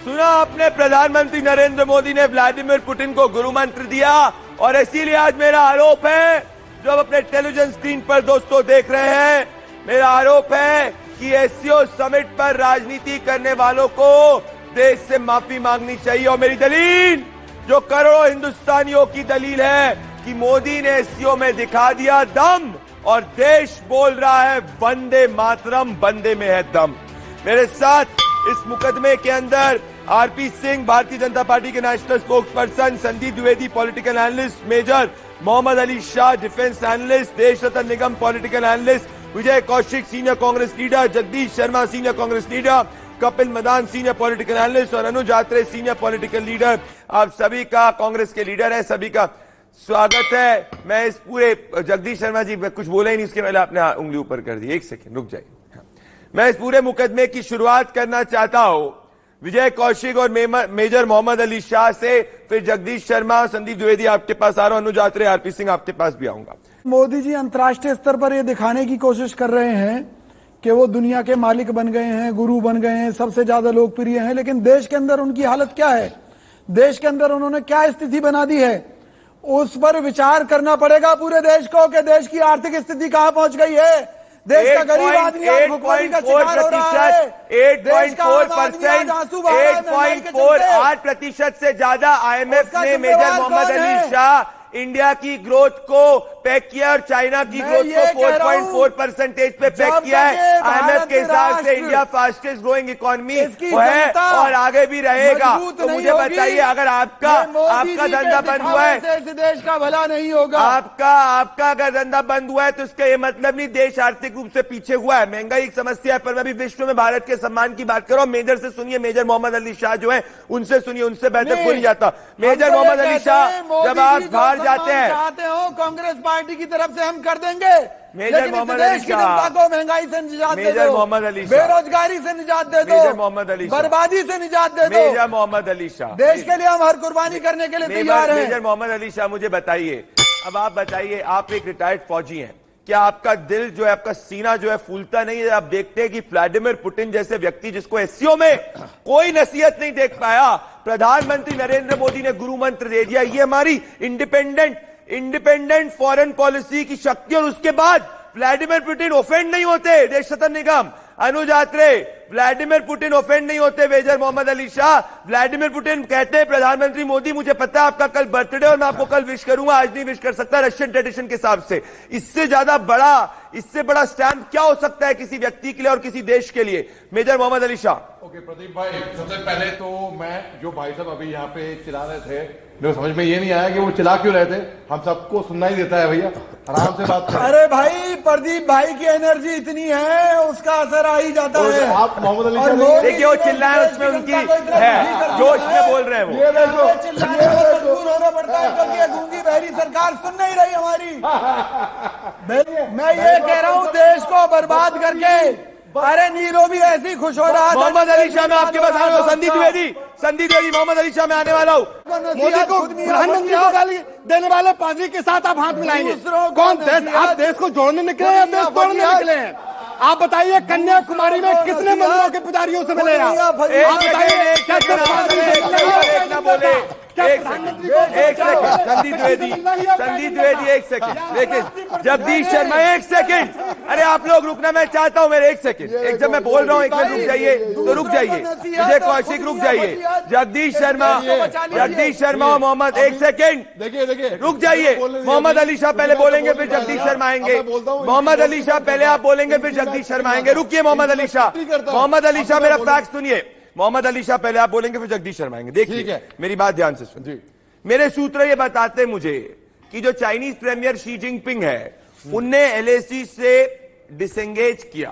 सुना आपने, प्रधानमंत्री नरेंद्र मोदी ने व्लादिमीर पुतिन को गुरु मंत्र दिया और इसीलिए आज मेरा आरोप है, जो आप अपने टेलीविजन स्क्रीन पर दोस्तों देख रहे हैं, मेरा आरोप है कि एससीओ समिट पर राजनीति करने वालों को देश से माफी मांगनी चाहिए। और मेरी दलील, जो करोड़ों हिंदुस्तानियों की दलील है कि मोदी ने एससीओ में दिखा दिया दम और देश बोल रहा है वंदे मातरम, बंदे में है दम। मेरे साथ इस मुकदमे के अंदर आरपी सिंह, भारतीय जनता पार्टी के national spokesperson, Sandeep Dwivedi, political analyst, major Mohammad Ali Shah, defence analyst, Desh रत्न Nigam political analyst, Vijay Kaushik, senior Congress leader, Jagdish Sharma, senior Congress leader, Kapil Madan, senior political analyst और Anuj Atre, senior political leader. आप सभी का, कांग्रेस के लीडर है, सभी का स्वागत है। मैं इस पूरे, जगदीश शर्मा जी कुछ बोले ही नहीं, इसके पहले आपने उंगली ऊपर कर दी, एक सेकेंड रुक जाइए। मैं इस पूरे मुकदमे की शुरुआत करना चाहता हूं विजय कौशिक और मेजर मोहम्मद अली शाह से, फिर जगदीश शर्मा, संदीप द्विवेदी आपके पास आ रहा हूं, अनुज आत्रे, आरपी सिंह आपके पास भी आऊंगा। मोदी जी अंतर्राष्ट्रीय स्तर पर यह दिखाने की कोशिश कर रहे हैं कि वो दुनिया के मालिक बन गए हैं, गुरु बन गए हैं, सबसे ज्यादा लोकप्रिय हैं, लेकिन देश के अंदर उनकी हालत क्या है, देश के अंदर उन्होंने क्या स्थिति बना दी है, उस पर विचार करना पड़ेगा पूरे देश को कि देश की आर्थिक स्थिति कहां पहुंच गई है। देश का गरीब आदमी आज भुखमरी का शिकार हो रहा है। 8.4% से ज्यादा IMF ने मेजर मोहम्मद अली शाह इंडिया की ग्रोथ को पैक किया और चाइना की ग्रोथ को 4.4% पे पैक किया है। IMF के हिसाब से इंडिया फास्टेस्ट ग्रोइंग इकोनॉमी है और आगे भी रहेगा। तो मुझे बताइए, अगर आपका धंधा बंद हुआ है, देश का भला नहीं होगा। आपका अगर धंधा बंद हुआ है तो इसका ये मतलब नहीं देश आर्थिक रूप से पीछे हुआ है। महंगाई एक समस्या है, पर मैं भी विश्व में भारत के सम्मान की बात कर रहा हूं। मेजर से सुनिए, मेजर मोहम्मद अली शाह जो है उनसे सुनिए, उनसे बेहतर कोई नहीं जाता। मेजर मोहम्मद अली शाह, जब आप बाहर जाते हैं, चाहते हो कांग्रेस पार्टी की तरफ से हम कर देंगे, मेजर मोहम्मद अली शाह को महंगाई से निजात दे दो, मेजर मोहम्मद अली शाह बेरोजगारी से निजात दे दो, मेजर मोहम्मद अली शाह बर्बादी से निजात दे दो, मेजर मोहम्मद अली शाह, देश के लिए हम हर कुर्बानी करने के लिए तैयार हैं। मेजर मोहम्मद अली शाह, मुझे बताइए, अब आप बताइए, आप एक रिटायर्ड फौजी हैं, क्या आपका दिल जो है, आपका सीना जो है फूलता नहीं है? आप देखते हैं कि व्लादिमीर पुतिन जैसे व्यक्ति, जिसको एससीओ में कोई नसीहत नहीं देख पाया, प्रधानमंत्री नरेंद्र मोदी ने गुरु मंत्र दे दिया। ये हमारी इंडिपेंडेंट फॉरेन पॉलिसी की शक्ति। और उसके बाद व्लादिमीर पुतिन ऑफेंड नहीं होते, देश रत्न Nigam, Anuj Atre, Vladimir Putin offend नहीं होते। Major Mohammad Ali Shah, Vladimir Putin कहते हैं प्रधानमंत्री मोदी, मुझे पता है आपका कल बर्थडे और मैं आपको कल विश करूंगा, आज नहीं विश कर सकता रशियन ट्रेडिशन के हिसाब से। इससे बड़ा स्टैंप क्या हो सकता है किसी व्यक्ति के लिए और किसी देश के लिए? मेजर मोहम्मद अली शाह। ओके प्रदीप भाई, सबसे पहले तो मैं, जो भाई साहब अभी यहाँ पे चिल्ला रहे थे, मेरे समझ में ये नहीं आया कि वो चिल्ला क्यों रहे थे। हम सबको सुनना ही देता है भैया, आराम से बात करें। अरे भाई, प्रदीप भाई की एनर्जी इतनी है, उसका असर आ ही जाता है। आप मोहम्मद अली शाह देखिए, वो चिल्लाए, उसमें उनकी है, जोश में बोल रहे हैं वो। ये देखो, चिल्लाने पर मजबूर होना पड़ता है क्योंकि गूंगी बहरी सरकार सुन नहीं रही हमारी। मैं ये कह रहा हूँ, देश को बर्बाद करके, अरे नीरो भी ऐसी खुश हो रहा है। मोहम्मद अली शाह, मैं आपके पास आ रहा हूँ। संदीप द्विवेदी, मोहम्मद अली शाह, मैं आने वाला हूँ। मोदी को, प्रधानमंत्री को गाली देने वाले पादरी के साथ आप हाथ मिलाएंगे? कौन देश, आप देश को जोड़ने निकले या देश तोड़ने निकले हैं? आप बताइए, कन्याकुमारी में कितने मंदिरों के पुजारियों से मिले आप? आप बताइए, एक सेकंड, संदीप द्विवेदी एक सेकंड, देखिए जगदीश शर्मा एक सेकंड, अरे आप लोग रुकना, मैं चाहता हूं मेरे एक सेकंड, एक जब मैं बोल रहा हूं एक मिनट रुक जाइए, तो रुक जाइए, विजय कौशिक रुक जाइए, जगदीश शर्मा और मोहम्मद, एक सेकंड देखिए रुक जाइए। मोहम्मद अली शाह पहले बोलेंगे, फिर जगदीश शर्मा आएंगे। मोहम्मद अली शाह पहले आप बोलेंगे, फिर जगदीश शर्मा आएंगे। रुकिए मोहम्मद अली शाह, मेरा फैक्ट सुनिए। मोहम्मद अली शाह पहले आप बोलेंगे, फिर जगदीश शर्मा आएंगे। देखिए मेरी बात ध्यान से सुनिए। मेरे सूत्र ये बताते मुझे कि जो चाइनीज प्रीमियर शी जिनपिंग है, उनने LAC से डिसएंगेज किया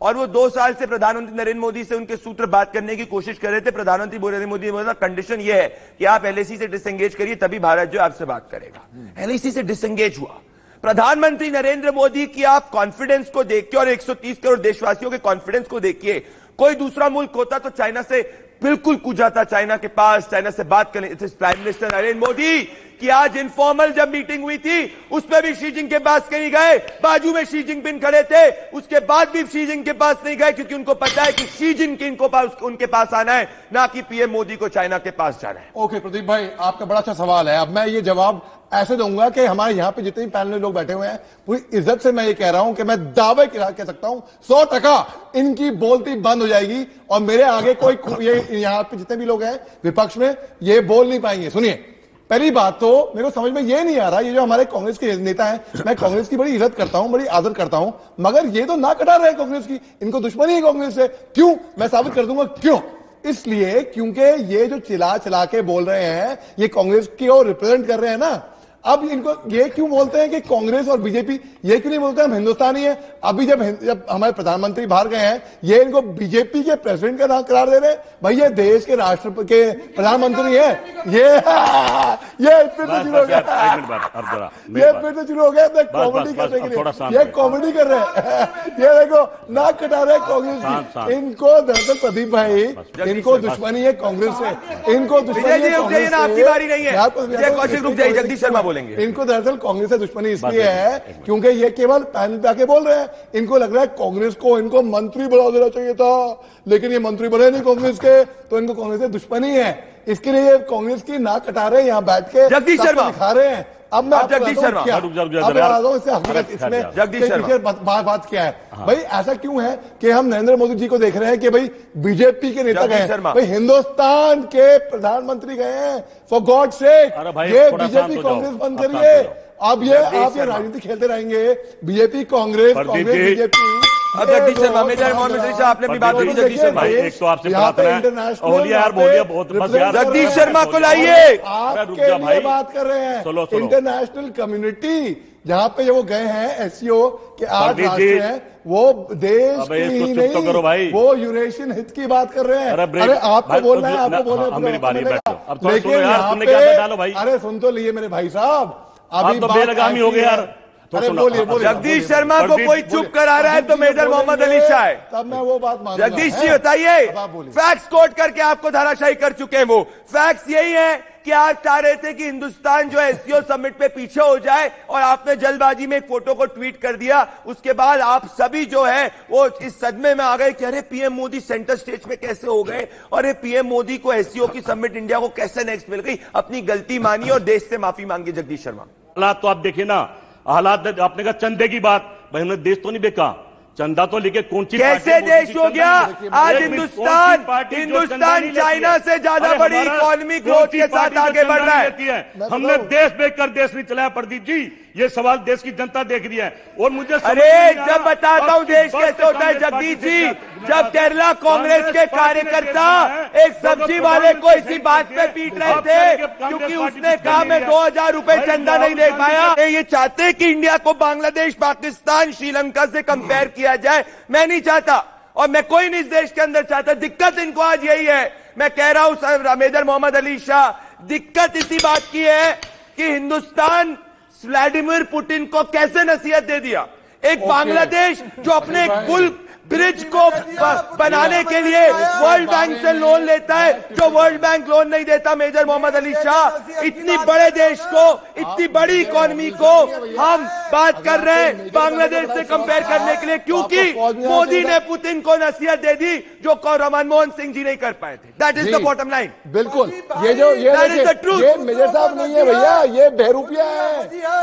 और वो 2 साल से प्रधानमंत्री नरेंद्र मोदी से उनके सूत्र बात करने की कोशिश कर रहे थे। प्रधानमंत्री नरेंद्र मोदी ने बोला कंडीशन ये है कि आप LAC से डिसएंगेज करिए, तभी भारत जो आपसे बात करेगा। LAC से डिसएंगेज हुआ। प्रधानमंत्री नरेंद्र मोदी की आप कॉन्फिडेंस को देखिए और 130 करोड़ देशवासियों के कॉन्फिडेंस को देखिए। कोई दूसरा मुल्क होता तो चाइना से बिल्कुल कूद जाता, चाइना के पास, चाइना से बात करें। प्राइम मिनिस्टर नरेंद्र मोदी कि आज इनफॉर्मल जब मीटिंग हुई थी उसमें भी शी जिनपिंग के पास नहीं गए, बाजू में शी जिनपिंग खड़े थे, उसके बाद भी शी जिनपिंग के पास नहीं गए, क्योंकि उनको पता है कि शी जिनपिंग को उनके पास आना है, ना कि पीएम मोदी को चाइना के पास जाना है। ओके प्रदीप भाई, आपका बड़ा अच्छा सवाल है। अब मैं ये जवाब ऐसे दूंगा कि हमारे यहां पे जितने भी पैनल में लोग बैठे हुए हैं, पूरी इज्जत से मैं ये कह रहा हूं कि मैं दावे कह सकता हूं 100% इनकी बोलती बंद हो जाएगी और मेरे आगे कोई ये यहां पे जितने भी लोग हैं विपक्ष में ये बोल नहीं पाएंगे। सुनिए, पहली बात तो मेरे को समझ में ये नहीं आ रहा, ये जो हमारे कांग्रेस के नेता हैं, मैं कांग्रेस की बड़ी इज्जत करता हूं, बड़ी आदर करता हूं, मगर ये तो ना कटा रहे कांग्रेस की, इनको दुश्मनी है कांग्रेस से। क्यों? मैं साबित कर दूंगा क्यों। इसलिए क्योंकि ये जो चिल्ला के बोल रहे हैं, ये कांग्रेस को रिप्रेजेंट कर रहे हैं ना। अब इनको ये क्यों बोलते हैं कि कांग्रेस और बीजेपी, ये क्यों नहीं बोलते हम हिंदुस्तानी हैं? अभी जब हमारे प्रधानमंत्री बाहर गए हैं, ये इनको बीजेपी के प्रेसिडेंट का नाम करार दे रहे हैं। भाई ये देश के राष्ट्र के प्रधानमंत्री है, ये फिर से शुरू हो गया, ये फिर से शुरू हो गया कॉमेडी करने के लिए, ये कॉमेडी कर रहे हैं। ये देखो नाक कटा रहे कांग्रेस की। इनको दरअसल प्रदीप भाई, इनको दुश्मनी है कांग्रेस से, इनको दुश्मनी है कांग्रेस से। आपकी बारी नहीं है, कौशिक रुक जाइए, जगदीश शर्मा बोलेंगे। इनको दरअसल कांग्रेस से दुश्मनी इसलिए है क्योंकि ये केवल पैनल पे आके बोल रहे हैं। इनको लग रहा है कांग्रेस को इनको मंत्री बना देना चाहिए था, लेकिन ये मंत्री बने नहीं कांग्रेस के, तो इनको कांग्रेस से दुश्मनी है। इसके लिए ये कांग्रेस की नाक कटा रहे हैं, यहाँ बैठ के जगदीश शर्मा दिखा रहे हैं। अब मैं जगदीश शर्मा इसमें बात क्या है भाई? ऐसा क्यों है कि हम नरेंद्र मोदी जी को देख रहे हैं कि भाई बीजेपी के नेता गए हैं, भाई हिंदुस्तान के प्रधानमंत्री गए हैं, फॉर गॉड सेक। ये बीजेपी कांग्रेस बंद करिए। अब ये आप ये राजनीति खेलते रहेंगे, बीजेपी कांग्रेस, कांग्रेस बीजेपी। अब जगदीश शर्मा, मेजर मोहम्मद अली साहब, आपने भी बात की। जगदीश शर्मा, एक तो आपसे जगदीश शर्मा को लाइए, आपके लिए बात कर रहे हैं। इंटरनेशनल कम्युनिटी जहाँ पे वो गए हैं, एससीओ के 8 राष्ट्र हैं, वो देश की ही नहीं, वो यूरेशियन हित की बात कर रहे हैं। अरे आपको बोलना है, आपको बोलना है, लेकिन यहाँ पे अरे सुन तो लिए मेरे भाई साहब, अभी तो बेलगामी हो गए यार। अरे बोलिए बोलिए। जगदीश शर्मा को कोई चुप करा रहा है तो मेजर मोहम्मद अली शाह है। तब मैं वो बात मानूंगा। जगदीश जी बताइए, फैक्ट्स कोट करके आपको धाराशाही कर चुके हैं। वो फैक्ट्स यही है कि आप चाह रहे थे कि हिंदुस्तान जो एससीओ समिट पे पीछे हो जाए, और आपने जल्दबाजी में एक फोटो को ट्वीट कर दिया। उसके बाद आप सभी जो है वो इस सदमे में आ गए कि अरे पीएम मोदी सेंटर स्टेज पे कैसे हो गए, और ये पीएम मोदी को एससीओ की समिट इंडिया को कैसे नेक्स्ट मिल गई। अपनी गलती मानी और देश से माफी मांगी। जगदीश शर्मा, हालात तो आप देखिए ना, हालात आपने कहा चंदे की बात, भाई हमने देश तो नहीं बेचा, चंदा तो लेके कौन सी कैसे देश हो गया आज हिंदुस्तान चाइना से ज्यादा बड़ी इकोनॉमिक ग्रोथ के साथ आगे बढ़ रहा है। हमने देश बेचकर देश नहीं चलाया। प्रदीप जी, ये सवाल देश की जनता देख रही है। और मुझे अरे जब बताता हूं देश कैसे होता है जगदीश जी, जब केरला कांग्रेस के कार्यकर्ता एक सब्जी वाले को इसी बात पे पीट रहे थे क्योंकि उसने कहा मैं 2000 रुपए चंदा नहीं दे पाया। ये चाहते कि इंडिया को बांग्लादेश, पाकिस्तान, श्रीलंका से कंपेयर किया जाए। मैं नहीं चाहता और मैं कोई नहीं इस देश के अंदर चाहता। दिक्कत इनको आज यही है, मैं कह रहा हूं मेजर मोहम्मद अली शाह, दिक्कत इसी बात की है कि हिंदुस्तान व्लादिमीर पुतिन को कैसे नसीहत दे दिया। एक बांग्लादेश जो अपने एक पुल ब्रिज को बनाने के लिए वर्ल्ड बैंक से लोन लेता है, जो वर्ल्ड बैंक लोन नहीं देता। मेजर मोहम्मद अली शाह, इतनी बड़े देश को, इतनी बड़ी इकोनॉमी को हम बात कर रहे हैं बांग्लादेश से कंपेयर करने के लिए, क्योंकि मोदी ने पुतिन को नसीहत दे दी जो मनमोहन सिंह जी नहीं कर पाए थे। That is the bottom line. बिल्कुल, ये मेजर साहब नहीं है भैया, ये बहरूपिया है,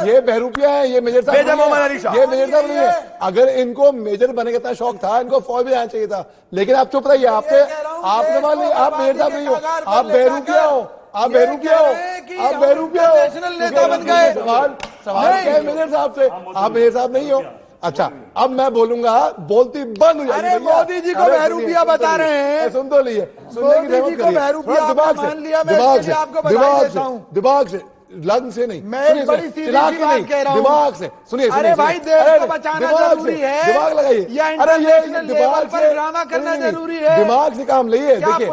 ये बहरूपिया है, ये मेजर साहब, मेजर मोहम्मद अली शाह, ये मेजर साहब नहीं है। अगर इनको मेजर बनने का इतना शौक था, इनको फौज में आना चाहिए था, लेकिन आप चुप रहिए। आपने आप मेजर साहब नहीं हो, आप बहरूपिया हो, आप बहरूपिया हो, आप बहरूपिया हो, नेशनल नेता बन गए। सवाल क्या है मेजर साहब से? आप मेजर साहब नहीं हो। अच्छा, अब मैं बोलूंगा, बोलती बंद हो जाएगी। मोदी जी को बहरूपिया बता रहे हैं, सुन तो लिए, मोदी जी को बहरूपिया मान लिया, दिमाग से लग से नहीं, मैं बड़ी सीधी बात कह रहा हूं, दिमाग से सुनिए। अरे भाई देश को बचाना जरूरी है, दिमाग लगाइए। अरे ये दिमाग से ड्रामा करना जरूरी है, दिमाग से काम लिए। देखिए,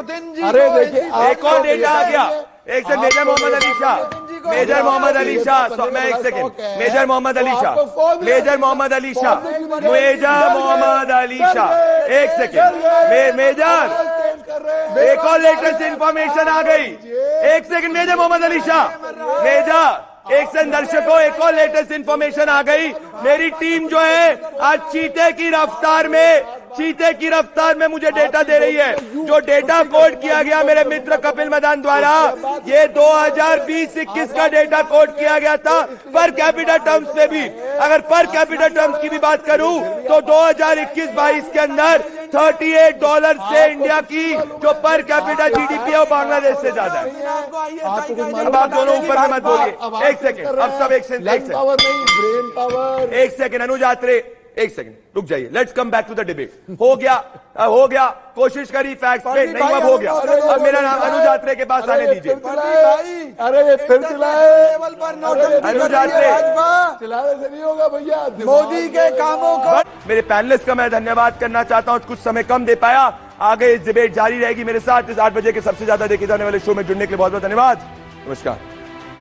अरे देखिए, एक और डेटा आ गया, एक से मेजर मोहम्मद अली शाह, मेजर मोहम्मद अली शाह, मैं एक second, major Mohammad Ali Shah, major Mohammad Ali Shah, major Mohammad Ali Shah, एक सेकंड, मेजर, एक और लेटेस्ट इंफॉर्मेशन आ गई, एक second major Mohammad Ali Shah, major, एक से दर्शकों एक और लेटेस्ट इंफॉर्मेशन आ गई। मेरी टीम जो है आज चीते की रफ्तार में मुझे डेटा दे रही है। जो डेटा कोड किया गया मेरे मित्र कपिल मदान द्वारा, ये 2020-21 का डेटा कोड किया गया था पर कैपिटा टर्म्स पे भी। अगर पर कैपिटा टर्म्स की भी बात करूं तो 2021-22 के अंदर $38 से इंडिया की जो पर कैपिटा जीडीपी है वो बांग्लादेश से ज्यादा है। अब आप दोनों ऊपर में मत बोलिए, एक सेकेंड, अब सब एक सेकेंड, एक सेकेंड अनुज आत्रे, एक सेकंड रुक जाइए, let's come back to the debate. हो गया, कोशिश करी फैक्ट्स पे, नहीं अब हो गया। अब मेरा नाम अनुज आत्रे के पास आने दीजिए। अरे फिर चिल्लाए, अनुज आत्रे, चिल्लाने से नहीं होगा भैया, मोदी के कामों को। मेरे पैनलिस्ट का मैं धन्यवाद करना चाहता हूं, कुछ समय कम दे पाया, आगे इस डिबेट जारी रहेगी। मेरे साथ इस 8 बजे के सबसे ज्यादा देखे जाने वाले शो में जुड़ने के लिए बहुत बहुत धन्यवाद, नमस्कार।